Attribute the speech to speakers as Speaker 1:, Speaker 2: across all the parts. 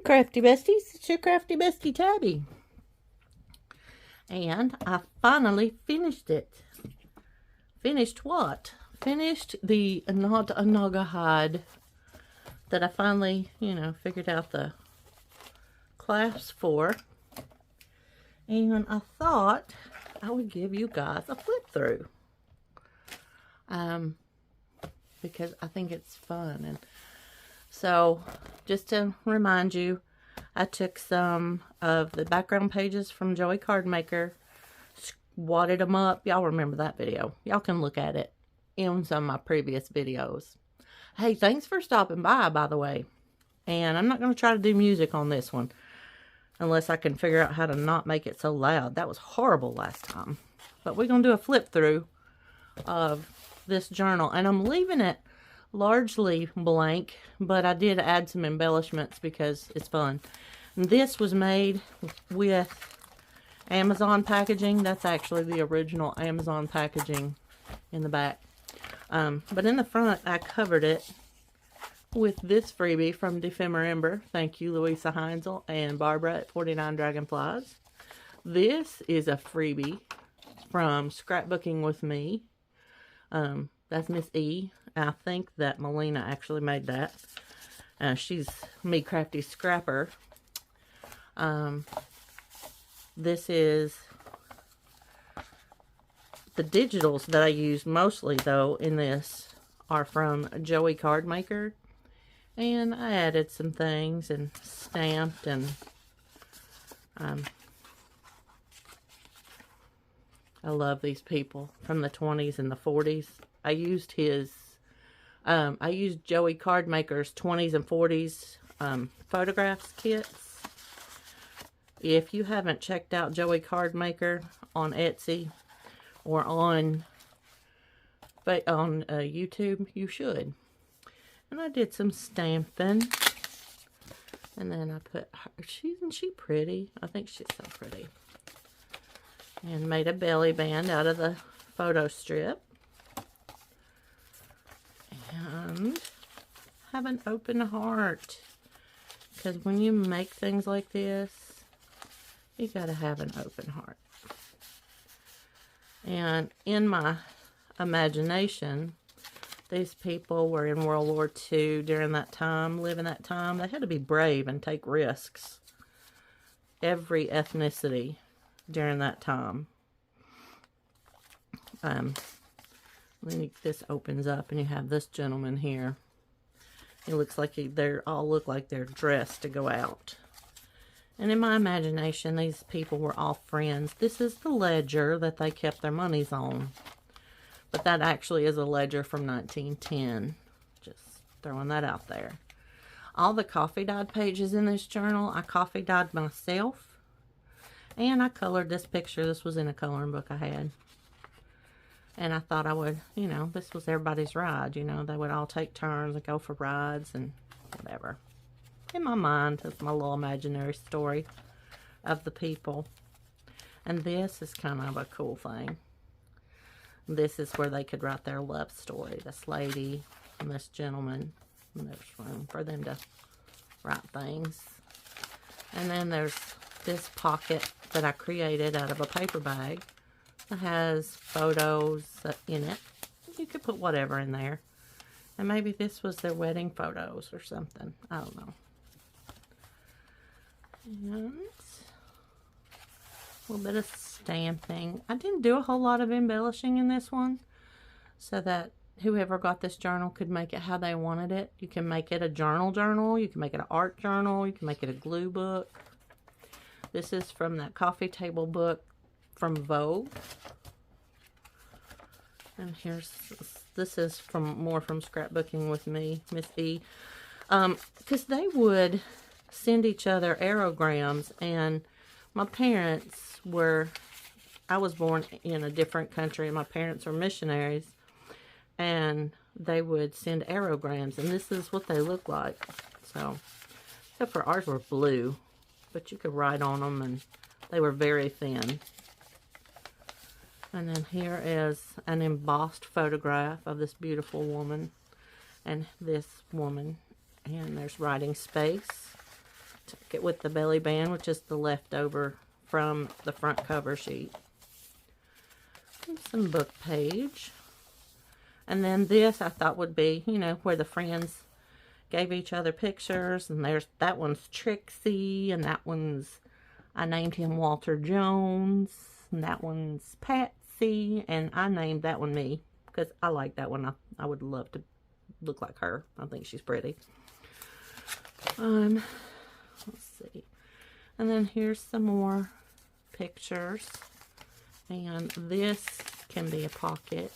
Speaker 1: Crafty Besties, it's your Crafty Bestie Tabby. And I finally finished it. Finished what? Finished the Not a Naga hide that I finally, figured out the clasps for. And I thought I would give you guys a flip through. Because I think it's fun. And so, just to remind you, I took some of the background pages from Joey Cardmaker, wadded them up. Y'all remember that video. Y'all can look at it in some of my previous videos. Hey, thanks for stopping by the way. And I'm not going to try to do music on this one, unless I can figure out how to not make it so loud. That was horrible last time. But we're going to do a flip through of this journal. And I'm leaving it largely blank, but I did add some embellishments because it's fun. And this was made with Amazon packaging. That's actually the original Amazon packaging in the back. But in the front, I covered it with this freebie from Defember. Thank you, Louisa Heinzel and Barbara at 49 Dragonflies. This is a freebie from Scrapbooking with Me. That's Miss E. I think that Melina actually made that. She's Me Crafty Scrapper. This is the digitals that I use mostly, though, in this are from Joey Cardmaker. And I added some things and stamped and I love these people from the 20s and the 40s. I used Joey Cardmaker's 20s and 40s photographs kits. If you haven't checked out Joey Cardmaker on Etsy or on YouTube, you should. And I did some stamping. And then I put her, isn't she pretty? I think she's so pretty. And made a belly band out of the photo strip. And have an open heart. Because when you make things like this, you gotta have an open heart. And in my imagination, these people were in World War II during that time, living that time. They had to be brave and take risks. Every ethnicity during that time. Then this opens up and you have this gentleman here. It looks like they all look like they're dressed to go out. And in my imagination, these people were all friends. This is the ledger that they kept their monies on. But that actually is a ledger from 1910. Just throwing that out there. All the coffee dyed pages in this journal, I coffee dyed myself. And I colored this picture. This was in a coloring book I had. And I thought I would, this was everybody's ride. They would all take turns and go for rides and whatever. In my mind, that's my little imaginary story of the people. And this is kind of a cool thing. This is where they could write their love story. This lady and this gentleman. And there's room for them to write things. And then there's this pocket that I created out of a paper bag. It has photos in it. You could put whatever in there. And maybe this was their wedding photos or something. I don't know. And a little bit of stamping. I didn't do a whole lot of embellishing in this one, so that whoever got this journal could make it how they wanted it. You can make it a journal. You can make it an art journal. You can make it a glue book. This is from that coffee table book from Vogue. And this is more from Scrapbooking with Me, Miss E. Because they would send each other aerograms, and my parents I was born in a different country, and my parents were missionaries, and they would send aerograms, and this is what they look like. So, except for ours were blue, but you could write on them, and they were very thin. And then here is an embossed photograph of this beautiful woman and this woman. And there's writing space. Took it with the belly band, which is the leftover from the front cover sheet. And some book page. And then this I thought would be, you know, where the friends gave each other pictures. And there's, that one's Trixie, and that one's, I named him Walter Jones, and that one's Patsy, and I named that one me, because I like that one. I would love to look like her. I think she's pretty. Let's see. And then here's some more pictures. And this can be a pocket.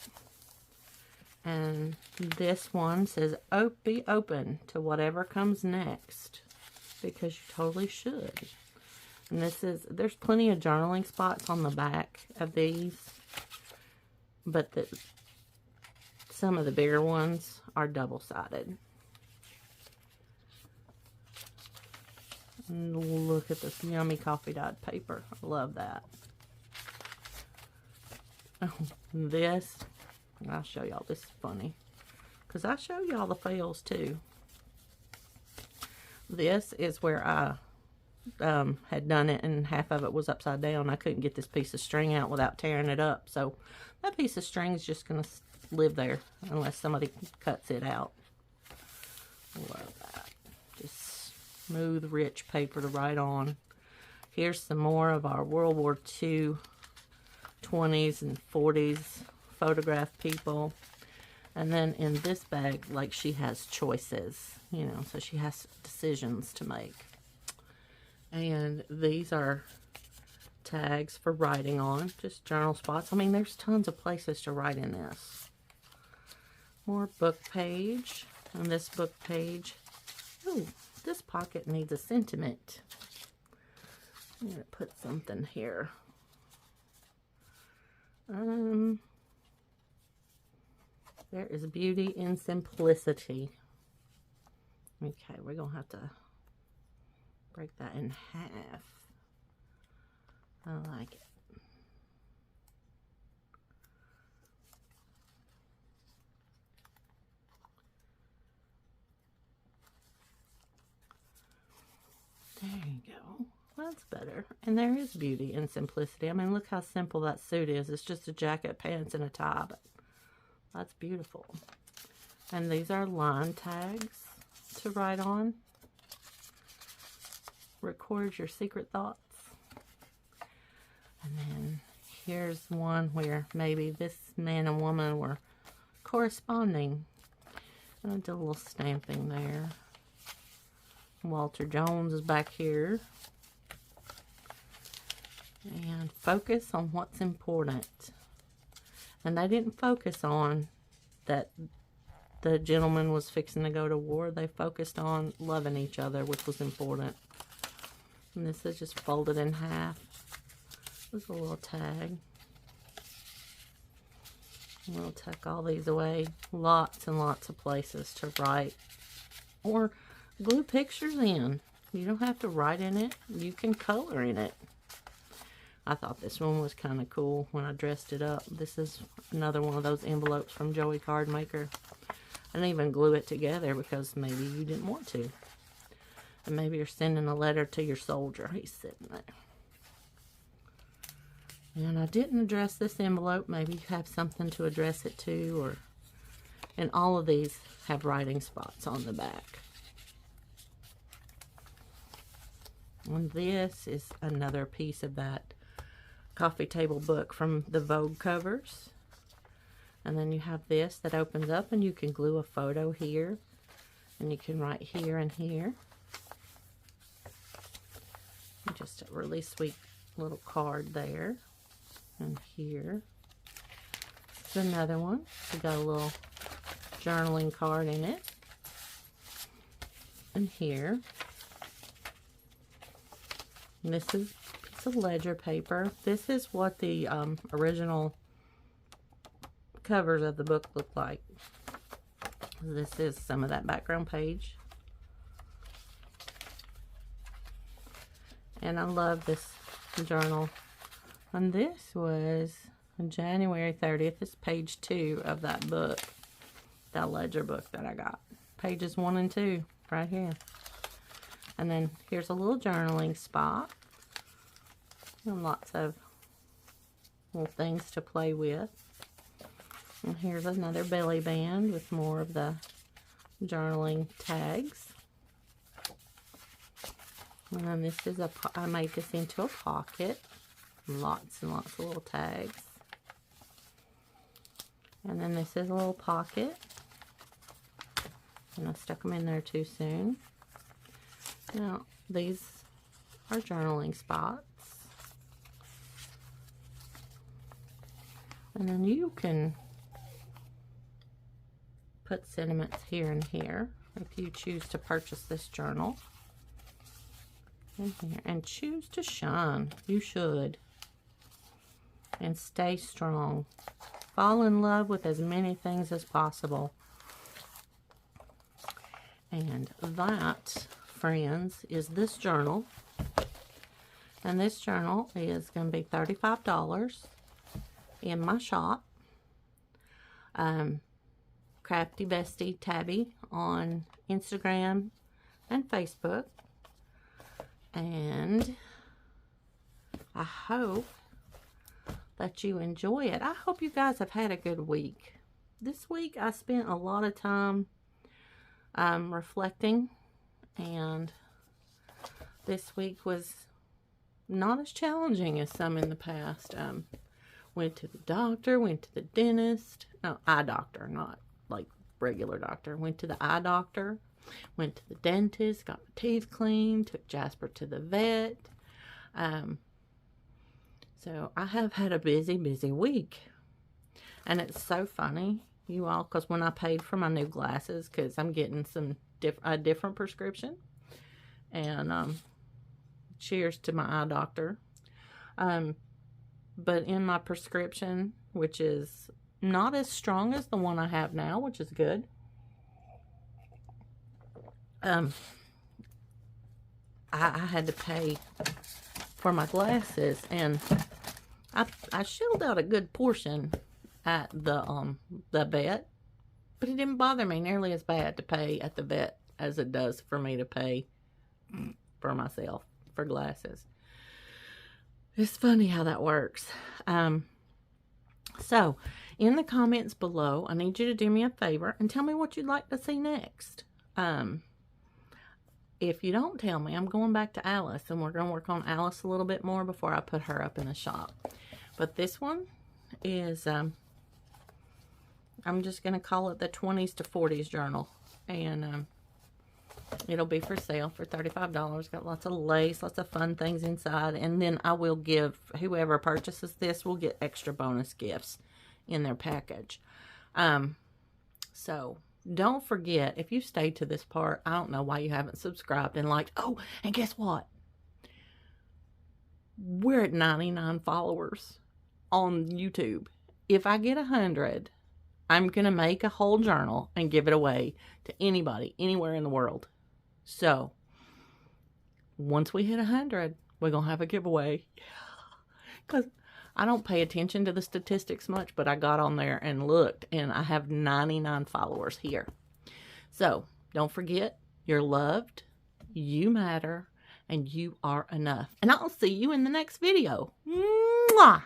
Speaker 1: And this one says, be open to whatever comes next, because you totally should. And this is, there's plenty of journaling spots on the back of these, but some of the bigger ones are double-sided. And look at this yummy coffee dyed paper. I love that. Oh, this, I'll show y'all. This is funny, because I show y'all the fails too. This is where I had done it, and half of it was upside down. I couldn't get this piece of string out without tearing it up, so that piece of string is just going to live there unless somebody cuts it out. Love that. Just smooth, rich paper to write on. Here's some more of our World War II 20s and 40s photograph people. And then in this bag, like, she has choices, you know, so she has decisions to make. And these are tags for writing on, just journal spots. I mean, there's tons of places to write in this. More book page. On this book page, ooh, this pocket needs a sentiment. I'm going to put something here. There is beauty in simplicity. Okay, we're going to have to break that in half. I like it. There you go. That's better. And there is beauty in simplicity. I mean, look how simple that suit is. It's just a jacket, pants, and a tie, but that's beautiful. And these are line tags to write on. Record your secret thoughts. And then here's one where maybe this man and woman were corresponding. And I did a little stamping there. Walter Jones is back here. And focus on what's important. And they didn't focus on that the gentleman was fixing to go to war. They focused on loving each other, which was important. And this is just folded in half. There's a little tag. We'll tuck all these away. Lots and lots of places to write. Or glue pictures in. You don't have to write in it. You can color in it. I thought this one was kind of cool when I dressed it up. This is another one of those envelopes from Joey Card Maker. I didn't even glue it together because maybe you didn't want to. And maybe you're sending a letter to your soldier. He's sitting there. And I didn't address this envelope. Maybe you have something to address it to. Or, and all of these have writing spots on the back. And this is another piece of that coffee table book from the Vogue covers. And then you have this that opens up, and you can glue a photo here. And you can write here and here. Just a really sweet little card there. And here. This is another one. We got a little journaling card in it. And here. And this is a piece of ledger paper. This is what the original covers of the book look like. This is some of that background page. And I love this journal. And this was January 30th. This is page 2 of that book. That ledger book that I got. Pages 1 and 2 right here. And then here's a little journaling spot. And lots of little things to play with. And here's another belly band with more of the journaling tags. And then this is I made this into a pocket. Lots and lots of little tags. And then this is a little pocket. And I stuck them in there too soon. Now, these are journaling spots. And then you can put sentiments here and here if you choose to purchase this journal. In here. And choose to shine. You should. And stay strong. Fall in love with as many things as possible. And that, friends, is this journal. And this journal is going to be $35 in my shop. Crafty Bestie Tabby on Instagram and Facebook. And I hope that you enjoy it. I hope you guys have had a good week. This week I spent a lot of time reflecting, and this week was not as challenging as some in the past. Went to the doctor, went to the dentist. No, eye doctor, not like regular doctor. Went to the eye doctor, went to the dentist, got my teeth cleaned, took Jasper to the vet. So I have had a busy week. And it's so funny, you all, because when I paid for my new glasses, because I'm getting a different prescription. And cheers to my eye doctor. But in my prescription, which is not as strong as the one I have now, which is good. I had to pay for my glasses, and I shelled out a good portion at the vet, but it didn't bother me nearly as bad to pay at the vet as it does for me to pay for myself for glasses. It's funny how that works. So in the comments below, I need you to do me a favor and tell me what you'd like to see next. If you don't tell me, I'm going back to Alice, and we're going to work on Alice a little bit more before I put her up in the shop. But this one is, I'm just going to call it the 20s to 40s journal. And it'll be for sale for $35. Got lots of lace, lots of fun things inside. And then I will give, whoever purchases this will get extra bonus gifts in their package. So don't forget, if you stayed to this part, I don't know why you haven't subscribed and liked. Oh, and guess what? We're at 99 followers on YouTube. If I get 100, I'm going to make a whole journal and give it away to anybody, anywhere in the world. So, once we hit 100, we're going to have a giveaway. Because I don't pay attention to the statistics much, but I got on there and looked, and I have 99 followers here. So, don't forget, you're loved, you matter, and you are enough. And I'll see you in the next video. Mwah!